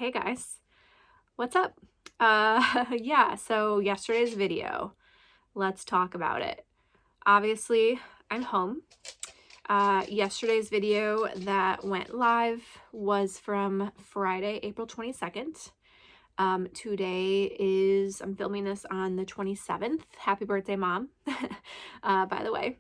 Hey guys, what's up? Yeah, so yesterday's video, let's talk about it. Obviously, I'm home. Yesterday's video that went live was from Friday, April 22nd. Today I'm filming this on the 27th. Happy birthday, Mom, by the way.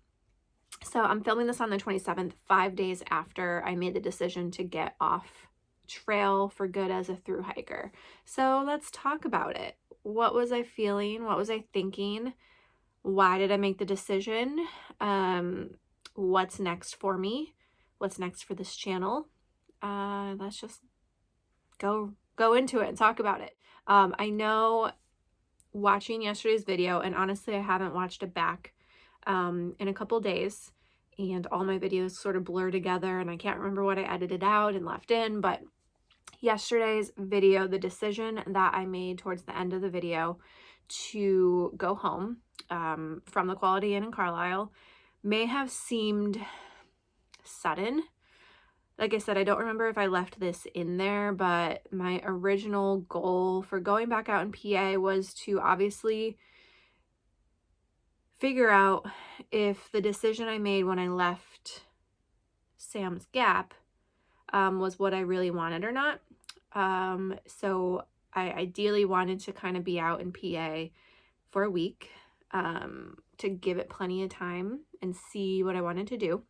So I'm filming this on the 27th, 5 days after I made the decision to get off trail for good as a thru hiker. So let's talk about it. What was I feeling? What was I thinking? Why did I make the decision? What's next for me? What's next for this channel? Let's just go into it and talk about it. I know watching yesterday's video, and honestly, I haven't watched it back in a couple days, and all my videos sort of blur together and I can't remember what I edited out and left in, but yesterday's video, the decision that I made towards the end of the video to go home from the Quality Inn in Carlisle may have seemed sudden. Like I said, I don't remember if I left this in there, but my original goal for going back out in PA was to obviously figure out if the decision I made when I left Sam's Gap was what I really wanted or not. So I ideally wanted to kind of be out in PA for a week to give it plenty of time and see what I wanted to do.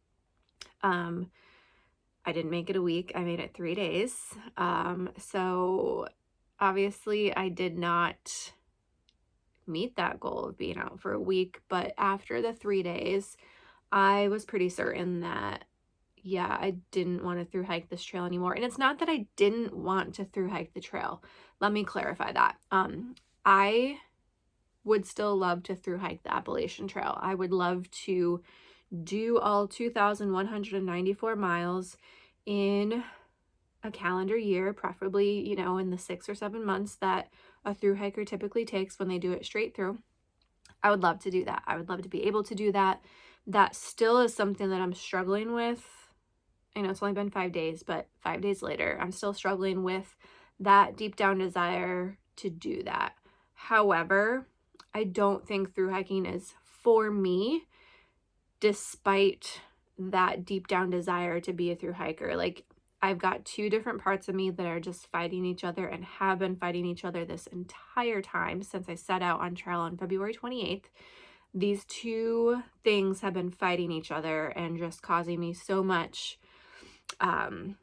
I didn't make it a week. I made it 3 days. So obviously I did not meet that goal of being out for a week, but after the 3 days, I was pretty certain that, yeah, I didn't want to thru hike this trail anymore. And it's not that I didn't want to thru hike the trail. Let me clarify that. I would still love to thru hike the Appalachian Trail. I would love to do all 2,194 miles in a calendar year, preferably, you know, in the 6 or 7 months that a thru hiker typically takes when they do it straight through. I would love to do that. I would love to be able to do that. That still is something that I'm struggling with. I know it's only been 5 days, but 5 days later, I'm still struggling with that deep down desire to do that. However, I don't think thru hiking is for me, despite that deep down desire to be a thru hiker. Like, I've got two different parts of me that are just fighting each other and have been fighting each other this entire time since I set out on trail on February 28th. These two things have been fighting each other and just causing me so much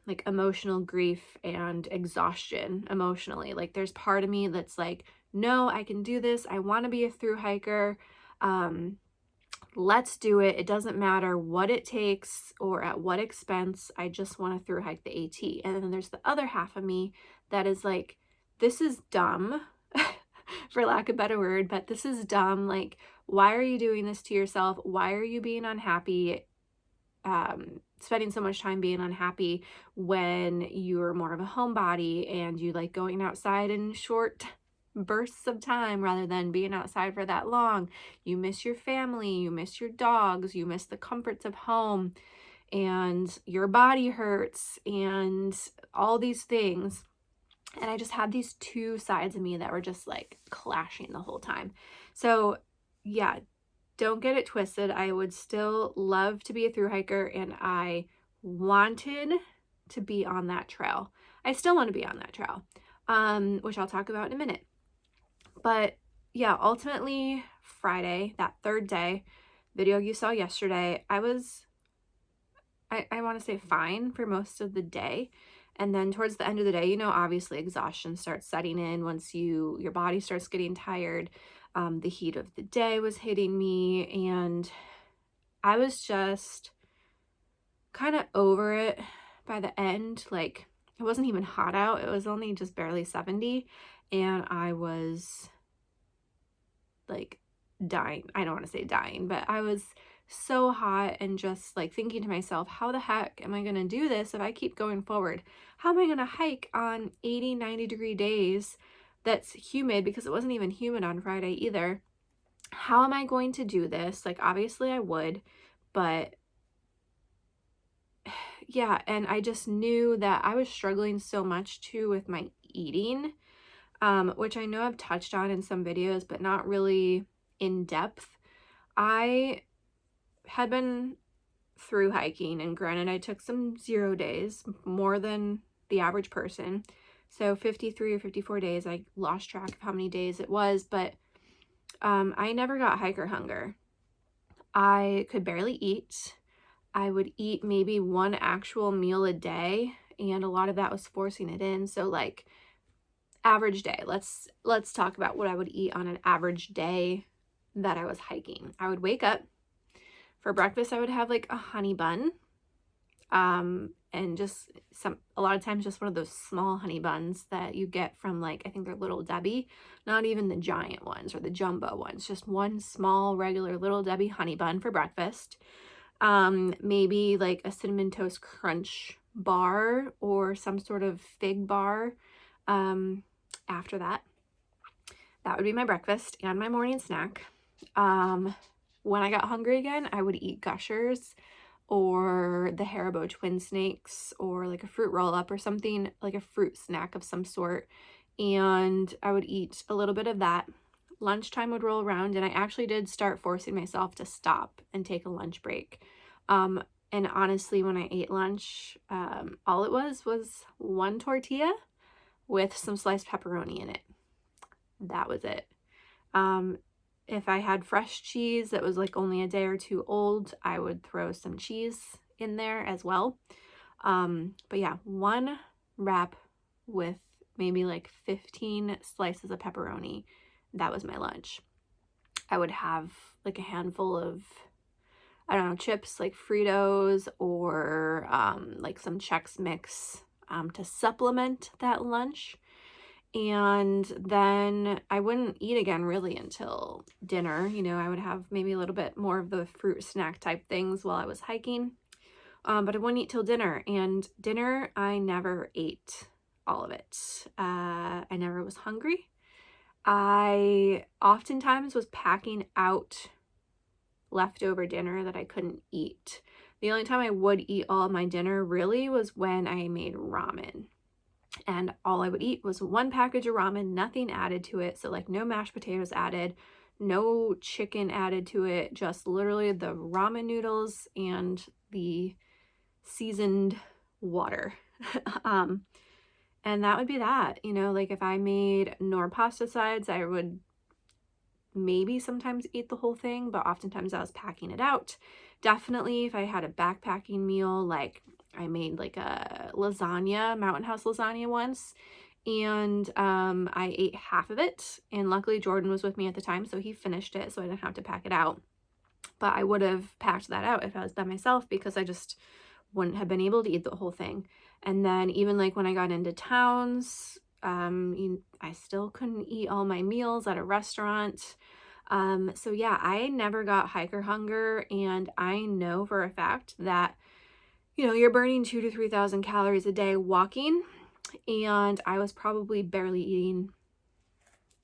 like emotional grief and exhaustion emotionally. Like, there's part of me that's like, no, I can do this. I want to be a thru hiker. Let's do it. It doesn't matter what it takes or at what expense. I just want to thru hike the AT. And then there's the other half of me that is like, this is dumb, for lack of a better word, but this is dumb. Like, why are you doing this to yourself? Why are you being unhappy? Spending so much time being unhappy when you're more of a homebody and you like going outside in short bursts of time rather than being outside for that long. You miss your family, you miss your dogs, you miss the comforts of home, and your body hurts and all these things. And I just had these two sides of me that were just like clashing the whole time. So yeah, don't get it twisted. I would still love to be a thru hiker, and I wanted to be on that trail. I still want to be on that trail, which I'll talk about in a minute. But yeah, ultimately Friday, that third day, video you saw yesterday, I was, I want to say fine for most of the day. And then towards the end of the day, you know, obviously exhaustion starts setting in once your body starts getting tired. The heat of the day was hitting me, and I was just kind of over it by the end. Like, it wasn't even hot out. It was only just barely 70, and I was like dying. I don't want to say dying, but I was so hot and just like thinking to myself, how the heck am I going to do this if I keep going forward? How am I going to hike on 80, 90-degree days that's humid, because it wasn't even humid on Friday either? How am I going to do this? Like, obviously I would, but yeah, and I just knew that I was struggling so much too with my eating, which I know I've touched on in some videos, but not really in depth. I had been through hiking, and granted, I took some 0 days, more than the average person. So 53 or 54 days, I lost track of how many days it was, but I never got hiker hunger. I could barely eat. I would eat maybe one actual meal a day, and a lot of that was forcing it in. So like average day, let's talk about what I would eat on an average day that I was hiking. I would wake up. For breakfast, I would have like a honey bun, and just a lot of times just one of those small honey buns that you get from, like, I think they're Little Debbie, not even the giant ones or the jumbo ones, just one small regular Little Debbie honey bun for breakfast. Maybe like a Cinnamon Toast Crunch bar or some sort of fig bar. After that would be my breakfast and my morning snack. When I got hungry again, I would eat Gushers or the Haribo Twin Snakes or like a fruit roll-up or something, like a fruit snack of some sort, and I would eat a little bit of that. Lunchtime would roll around, and I actually did start forcing myself to stop and take a lunch break. And honestly, when I ate lunch, all it was one tortilla with some sliced pepperoni in it. That was it. If I had fresh cheese that was like only a day or two old, I would throw some cheese in there as well. But yeah, one wrap with maybe like 15 slices of pepperoni. That was my lunch. I would have like a handful of, I don't know, chips like Fritos or like some Chex Mix to supplement that lunch. And then I wouldn't eat again really until dinner. You know, I would have maybe a little bit more of the fruit snack type things while I was hiking. But I wouldn't eat till dinner. And dinner, I never ate all of it. I never was hungry. I oftentimes was packing out leftover dinner that I couldn't eat. The only time I would eat all of my dinner really was when I made ramen. And all I would eat was one package of ramen, nothing added to it. So like no mashed potatoes added, no chicken added to it, just literally the ramen noodles and the seasoned water. And that would be that. You know, like if I made nor pasta sides, I would maybe sometimes eat the whole thing, but oftentimes I was packing it out. Definitely if I had a backpacking meal, like I made like a lasagna, Mountain House lasagna once, and I ate half of it, and luckily Jordan was with me at the time, so he finished it, so I didn't have to pack it out. But I would have packed that out if I was by myself, because I just wouldn't have been able to eat the whole thing. And then even like when I got into towns, I still couldn't eat all my meals at a restaurant. So yeah, I never got hiker hunger, and I know for a fact that, you know, you're burning 2,000 to 3,000 calories a day walking, and I was probably barely eating,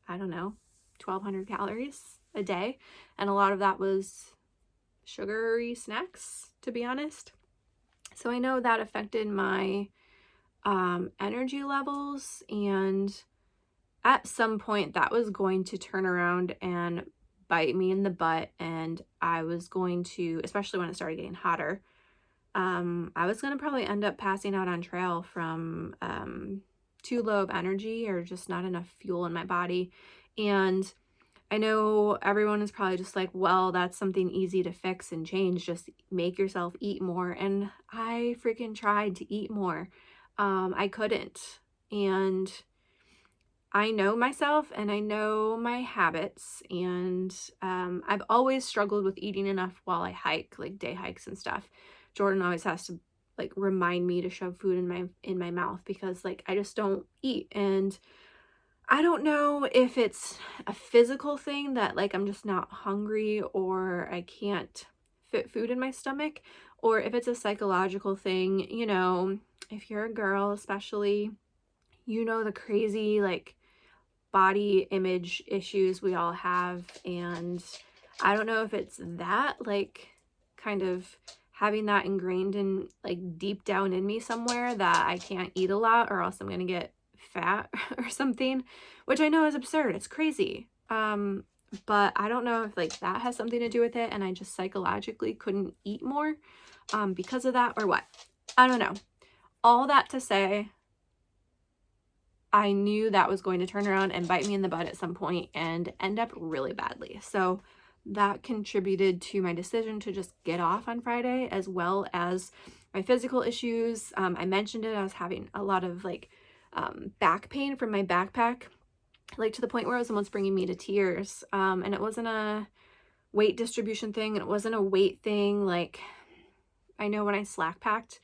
I don't know, 1,200 calories a day, and a lot of that was sugary snacks, to be honest. So I know that affected my energy levels, and at some point that was going to turn around and bite me in the butt, and I was going to, especially when it started getting hotter, I was going to probably end up passing out on trail from too low of energy or just not enough fuel in my body. And I know everyone is probably just like, well, that's something easy to fix and change. Just make yourself eat more. And I freaking tried to eat more. I couldn't. And I know myself and I know my habits. And I've always struggled with eating enough while I hike, like day hikes and stuff. Jordan always has to like remind me to shove food in my mouth, because like I just don't eat. And I don't know if it's a physical thing that like I'm just not hungry or I can't fit food in my stomach, or if it's a psychological thing. You know, if you're a girl especially, you know, the crazy like body image issues we all have. And I don't know if it's that, like kind of having that ingrained in like deep down in me somewhere, that I can't eat a lot or else I'm gonna get fat or something, which I know is absurd. It's crazy. But I don't know if like that has something to do with it and I just psychologically couldn't eat more because of that or what. I don't know. All that to say, I knew that was going to turn around and bite me in the butt at some point and end up really badly. So that contributed to my decision to just get off on Friday, as well as my physical issues. I mentioned it, I was having a lot of like back pain from my backpack, like to the point where it was almost bringing me to tears. And it wasn't a weight distribution thing, and it wasn't a weight thing. Like, I know when I slack packed,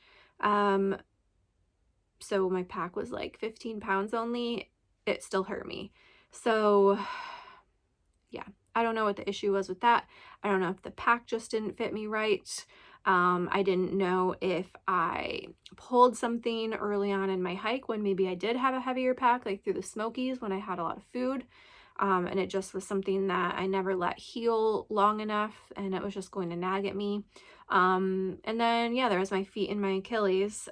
so my pack was like 15 pounds only, it still hurt me. So yeah, I don't know what the issue was with that. I don't know if the pack just didn't fit me right. I didn't know if I pulled something early on in my hike when maybe I did have a heavier pack, like through the Smokies when I had a lot of food. And it just was something that I never let heal long enough, and it was just going to nag at me. And then, yeah, there was my feet and my Achilles.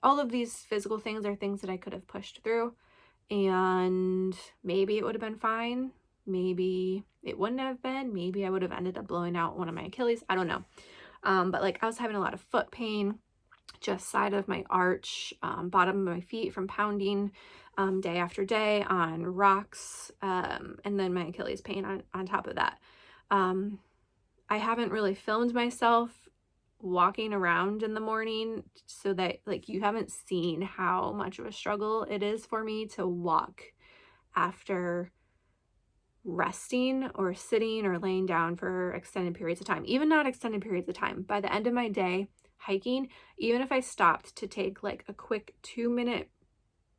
All of these physical things are things that I could have pushed through, and maybe it would have been fine. Maybe it wouldn't have been. Maybe I would have ended up blowing out one of my Achilles. I don't know. But like I was having a lot of foot pain, just side of my arch, bottom of my feet from pounding day after day on rocks, and then my Achilles pain on top of that. I haven't really filmed myself walking around in the morning, so that like you haven't seen how much of a struggle it is for me to walk after resting or sitting or laying down for extended periods of time. Even not extended periods of time, by the end of my day hiking, even if I stopped to take like a quick 2-minute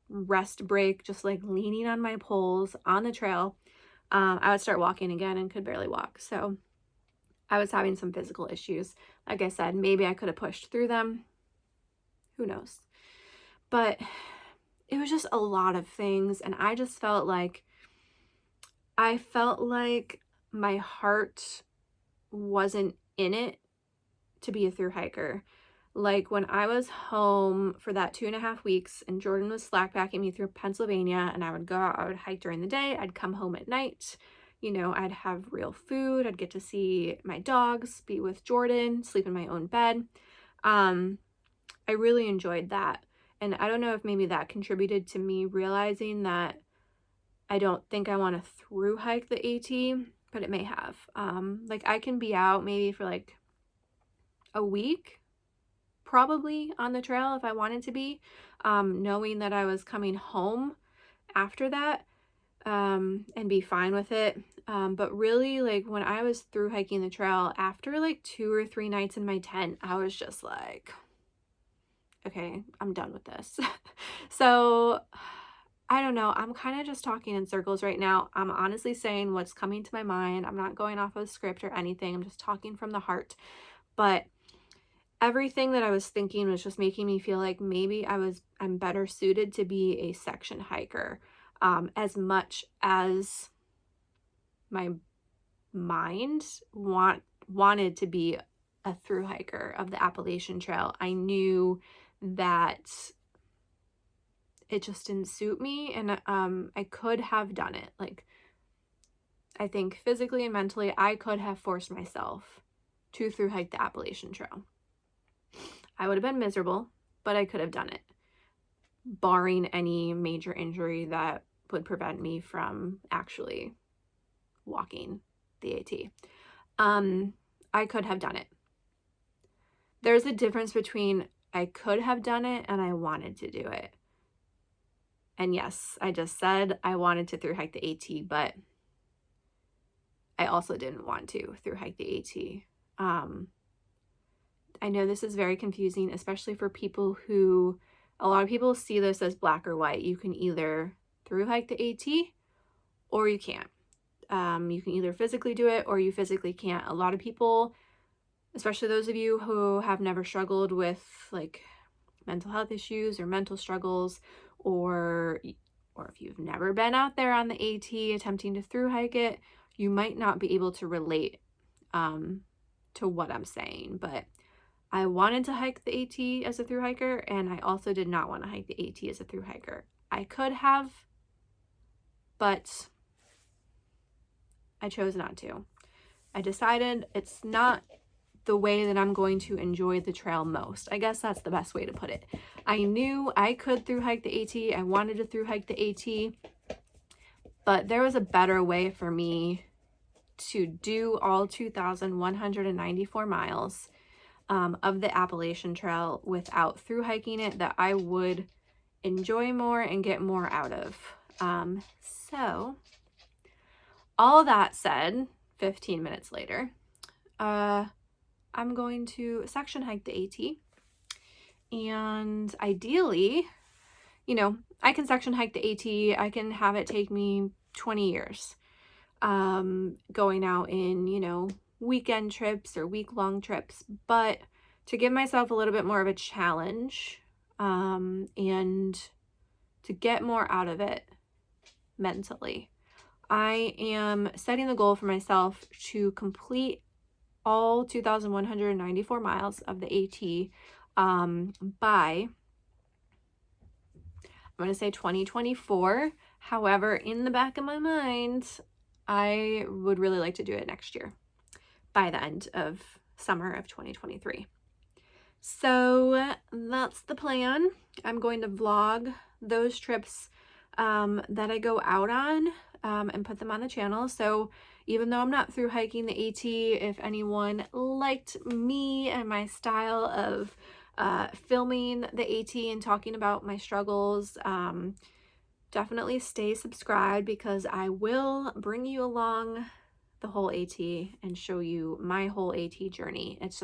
rest break, just like leaning on my poles on the trail, I would start walking again and could barely walk. So I was having some physical issues. Like I said, maybe I could have pushed through them. Who knows? But it was just a lot of things, and I just felt like my heart wasn't in it to be a thru hiker. Like when I was home for that 2.5 weeks and Jordan was slack packing me through Pennsylvania, and I would go out, I would hike during the day, I'd come home at night, you know, I'd have real food, I'd get to see my dogs, be with Jordan, sleep in my own bed. I really enjoyed that. And I don't know if maybe that contributed to me realizing that I don't think I want to thru hike the AT, but it may have. Like I can be out maybe for like a week, probably on the trail if I wanted to be, knowing that I was coming home after that, and be fine with it. But really, like when I was thru hiking the trail, after like 2 or 3 nights in my tent, I was just like, okay, I'm done with this. So I don't know. I'm kind of just talking in circles right now. I'm honestly saying what's coming to my mind. I'm not going off of a script or anything. I'm just talking from the heart. But everything that I was thinking was just making me feel like maybe I'm better suited to be a section hiker. As much as my mind wanted to be a thru hiker of the Appalachian Trail, I knew that it just didn't suit me, and I could have done it. Like, I think physically and mentally, I could have forced myself to thru hike the Appalachian Trail. I would have been miserable, but I could have done it, barring any major injury that would prevent me from actually walking the AT. I could have done it. There's a difference between I could have done it and I wanted to do it. And yes, I just said I wanted to thru hike the AT, but I also didn't want to thru hike the AT. I know this is very confusing, especially for people who, a lot of people see this as black or white. You can either thru hike the AT or you can't. You can either physically do it or you physically can't. A lot of people, especially those of you who have never struggled with like mental health issues or mental struggles, or if you've never been out there on the AT attempting to thru hike it, you might not be able to relate to what I'm saying. But I wanted to hike the AT as a thru hiker, and I also did not want to hike the AT as a thru hiker. I could have, but I chose not to. I decided it's not the way that I'm going to enjoy the trail most. I guess that's the best way to put it. I knew I could thru hike the AT. I wanted to thru hike the AT, but there was a better way for me to do all 2,194 miles of the Appalachian Trail without thru hiking it, that I would enjoy more and get more out of. So all that said, 15 minutes later, I'm going to section hike the AT, and ideally, you know, I can section hike the AT. I can have it take me 20 years, going out in, you know, weekend trips or week-long trips, but to give myself a little bit more of a challenge, and to get more out of it mentally, I am setting the goal for myself to complete all 2,194 miles of the AT by, I'm going to say 2024. However, in the back of my mind, I would really like to do it next year by the end of summer of 2023. So that's the plan. I'm going to vlog those trips that I go out on and put them on the channel. So even though I'm not thru hiking the AT, if anyone liked me and my style of filming the AT and talking about my struggles, definitely stay subscribed, because I will bring you along the whole AT and show you my whole AT journey. It's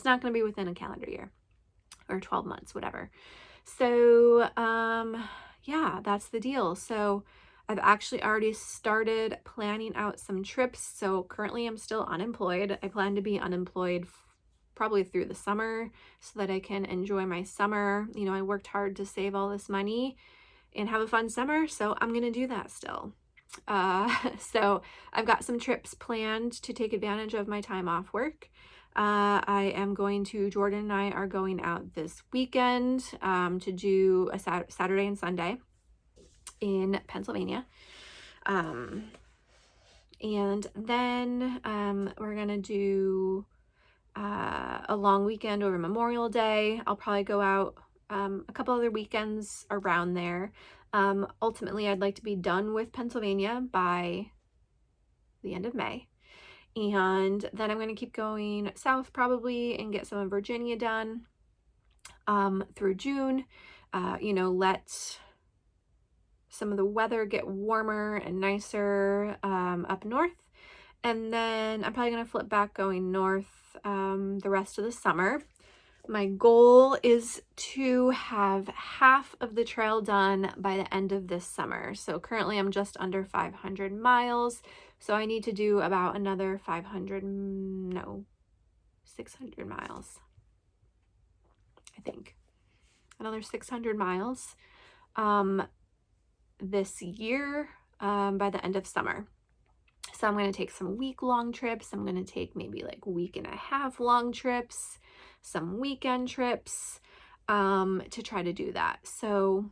not going to be within a calendar year or 12 months, whatever. So yeah, that's the deal. So I've actually already started planning out some trips. So currently I'm still unemployed. I plan to be unemployed probably through the summer so that I can enjoy my summer. You know, I worked hard to save all this money and have a fun summer, so I'm gonna do that still. So I've got some trips planned to take advantage of my time off work. Jordan and I are going out this weekend to do a Saturday and Sunday in Pennsylvania. And then we're gonna do a long weekend over Memorial Day. I'll probably go out a couple other weekends around there. Ultimately, I'd like to be done with Pennsylvania by the end of May. And then I'm going to keep going south probably and get some of Virginia done through June. You know, let some of the weather get warmer and nicer up north. And then I'm probably going to flip back going north the rest of the summer. My goal is to have half of the trail done by the end of this summer. So currently I'm just under 500 miles. So I need to do about another 600 miles. I think. Another 600 miles this year by the end of summer. So I'm going to take some week-long trips. I'm going to take maybe like week and a half long trips, some weekend trips to try to do that. So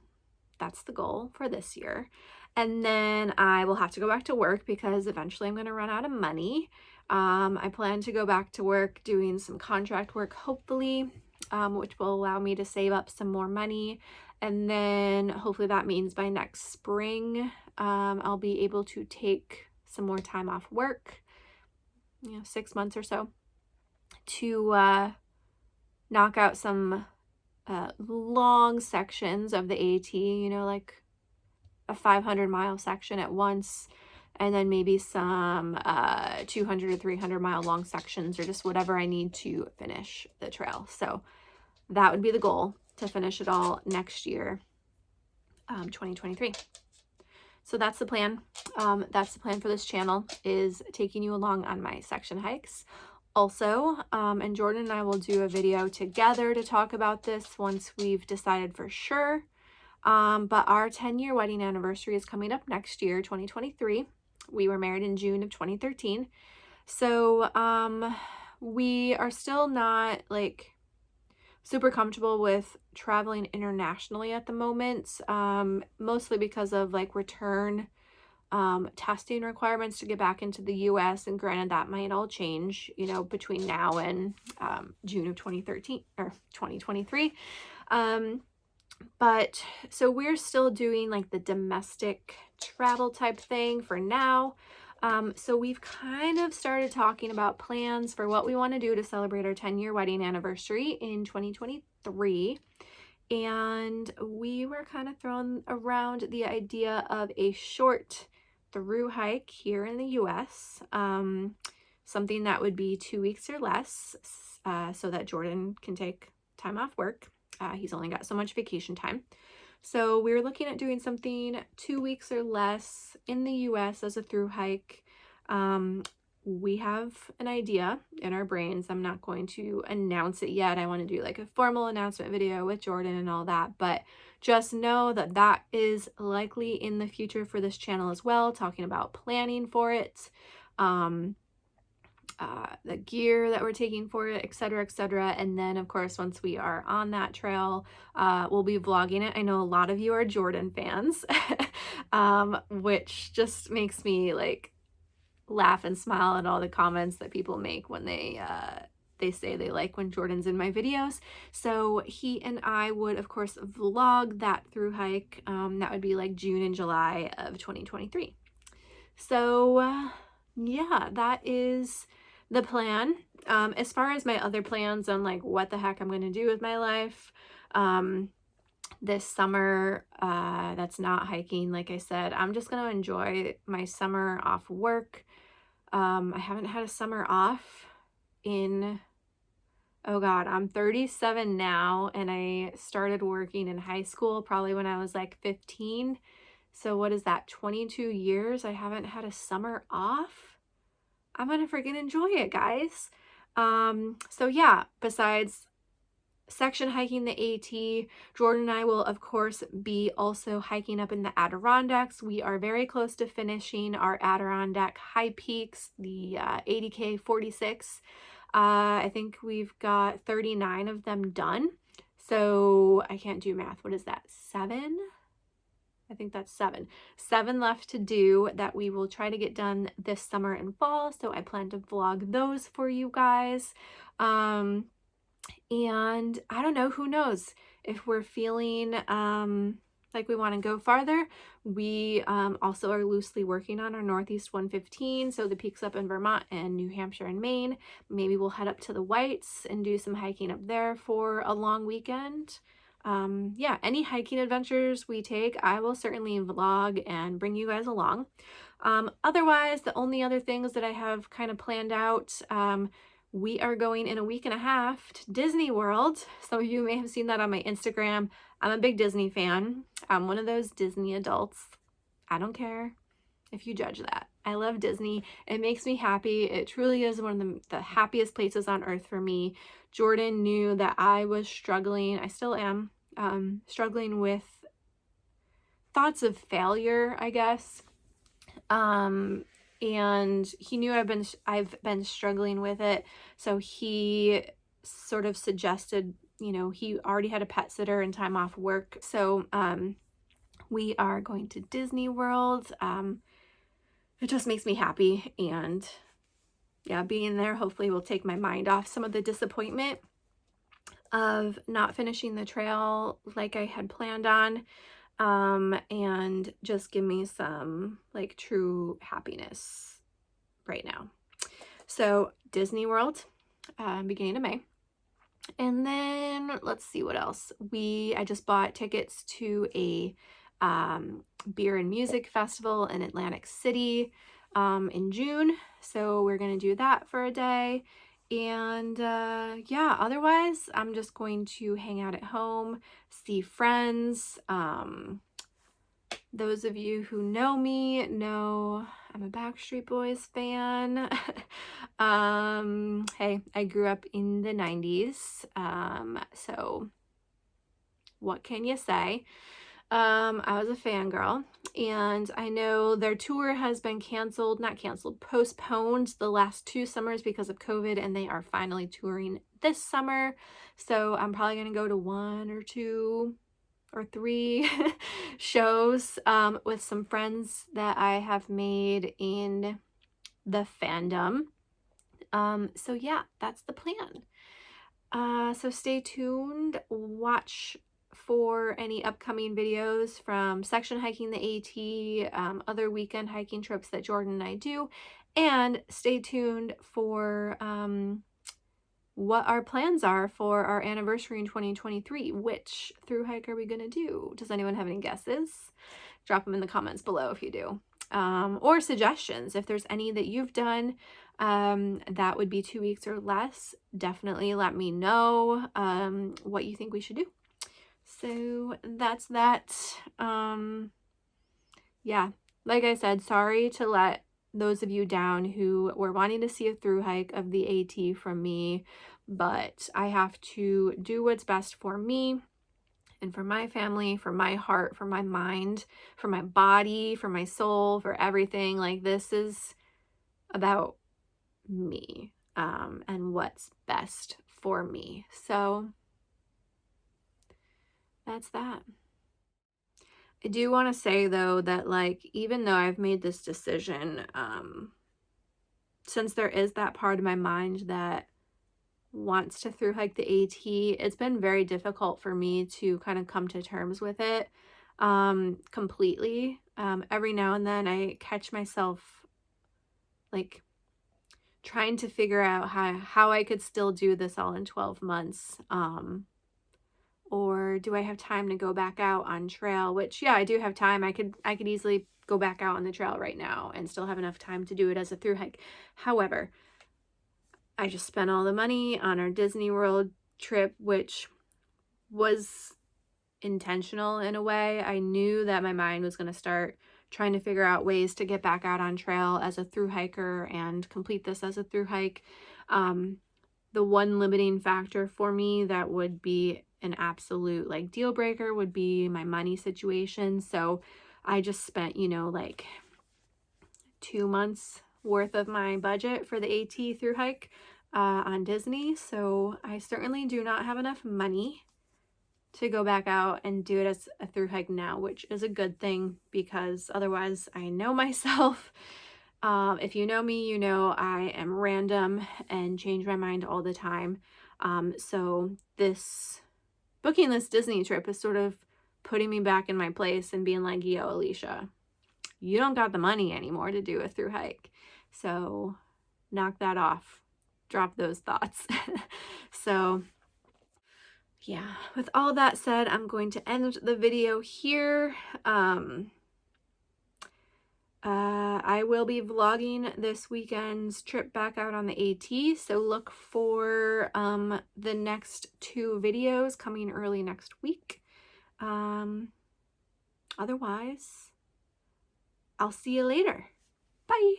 that's the goal for this year. And then I will have to go back to work because eventually I'm going to run out of money. I plan to go back to work doing some contract work, hopefully, which will allow me to save up some more money. And then hopefully that means by next spring, I'll be able to take some more time off work, 6 months or so, to knock out some long sections of the AT, like a 500-mile section at once, and then maybe some 200 or 300-mile long sections, or just whatever I need to finish the trail. So that would be the goal, to finish it all next year, 2023. So that's the plan. That's the plan for this channel, is taking you along on my section hikes. Also, and Jordan and I will do a video together to talk about this once we've decided for sure. But our 10-year wedding anniversary is coming up next year, 2023. We were married in June of 2013. So we are still not like super comfortable with traveling internationally at the moment, mostly because of like return testing requirements to get back into the US. And granted, that might all change, you know, between now and June of 2013 or 2023. But so we're still doing like the domestic travel type thing for now. So we've kind of started talking about plans for what we want to do to celebrate our 10-year wedding anniversary in 2023. And we were kind of throwing around the idea of a short through hike here in the US, something that would be 2 weeks or less, so that Jordan can take time off work. He's only got so much vacation time. So we were looking at doing something 2 weeks or less in the US as a through hike. We have an idea in our brains. I'm not going to announce it yet. I want to do like a formal announcement video with Jordan and all that, but just know that that is likely in the future for this channel as well, talking about planning for it, the gear that we're taking for it, etc., etc. And then of course, once we are on that trail, we'll be vlogging it. I know a lot of you are Jordan fans, which just makes me like laugh and smile at all the comments that people make when they say they like when Jordan's in my videos. So he and I would of course vlog that through hike. That would be like June and July of 2023. So yeah, that is the plan. As far as my other plans on like what the heck I'm going to do with my life this summer, that's not hiking, like I said, I'm just going to enjoy my summer off work. I haven't had a summer off in, oh God, I'm 37 now, and I started working in high school probably when I was like 15. So what is that, 22 years I haven't had a summer off? I'm gonna freaking enjoy it, guys. So yeah, besides section hiking the AT, Jordan and I will of course be also hiking up in the Adirondacks. We are very close to finishing our Adirondack high peaks, the 80K 46. I think we've got 39 of them done. So I can't do math. What is that? 7? I think that's 7 left to do that we will try to get done this summer and fall. So I plan to vlog those for you guys. And I don't know, who knows if we're feeling like we want to go farther. We also are loosely working on our Northeast 115, so the peaks up in Vermont and New Hampshire and Maine. Maybe we'll head up to the Whites and do some hiking up there for a long weekend. Yeah, any hiking adventures we take, I will certainly vlog and bring you guys along. Otherwise, the only other things that I have kind of planned out, we are going in a week and a half to Disney World. Some of you may have seen that on my Instagram. I'm a big Disney fan. I'm one of those Disney adults. I don't care if you judge that. I love Disney. It makes me happy. It truly is one of the happiest places on earth for me. Jordan knew that I was struggling. I still am struggling with thoughts of failure, I guess. And he knew I've been struggling with it. So he sort of suggested, you know, he already had a pet sitter and time off work. So we are going to Disney World. It just makes me happy, and yeah, being there hopefully will take my mind off some of the disappointment of not finishing the trail like I had planned on, and just give me some like true happiness right now. So Disney World, beginning of May. And then let's see what else. I just bought tickets to a beer and music festival in Atlantic City in June. So we're going to do that for a day. And yeah, otherwise I'm just going to hang out at home, see friends. Those of you who know me know I'm a Backstreet Boys fan. Hey, I grew up in the 90s. So what can you say? I was a fangirl, And I know their tour has been canceled, not canceled, postponed the last 2 summers because of COVID, and they are finally touring this summer. So I'm probably going to go to 1 or 2 or 3 shows with some friends that I have made in the fandom. So yeah, that's the plan. So stay tuned, watch for any upcoming videos from section hiking the AT, other weekend hiking trips that Jordan and I do, and stay tuned for what our plans are for our anniversary in 2023. Which thru hike are we going to do? Does anyone have any guesses? Drop them in the comments below if you do. Or suggestions. If there's any that you've done that would be 2 weeks or less, definitely let me know what you think we should do. So that's that. Yeah, like I said, sorry to let those of you down who were wanting to see a thru hike of the AT from me, but I have to do what's best for me and for my family, for my heart, for my mind, for my body, for my soul, for everything. Like, this is about me and what's best for me. So that's that. I do want to say though that, like, even though I've made this decision, since there is that part of my mind that wants to thru hike the AT, it's been very difficult for me to kind of come to terms with it completely. Every now and then I catch myself like trying to figure out how I could still do this all in 12 months. Or do I have time to go back out on trail? Which, yeah, I do have time. I could easily go back out on the trail right now and still have enough time to do it as a thru hike. However, I just spent all the money on our Disney World trip, which was intentional in a way. I knew that my mind was going to start trying to figure out ways to get back out on trail as a thru hiker and complete this as a thru hike. The one limiting factor for me that would be an absolute like deal breaker would be my money situation. So I just spent, you know, like 2 months worth of my budget for the AT thru hike on Disney. So I certainly do not have enough money to go back out and do it as a thru hike now, which is a good thing because otherwise I know myself. If you know me, you know I am random and change my mind all the time. So booking this Disney trip is sort of putting me back in my place and being like, yo, Alicia, you don't got the money anymore to do a thru hike. So knock that off. Drop those thoughts. So yeah, with all that said, I'm going to end the video here. I will be vlogging this weekend's trip back out on the AT, so look for the next 2 videos coming early next week. Otherwise, I'll see you later. Bye!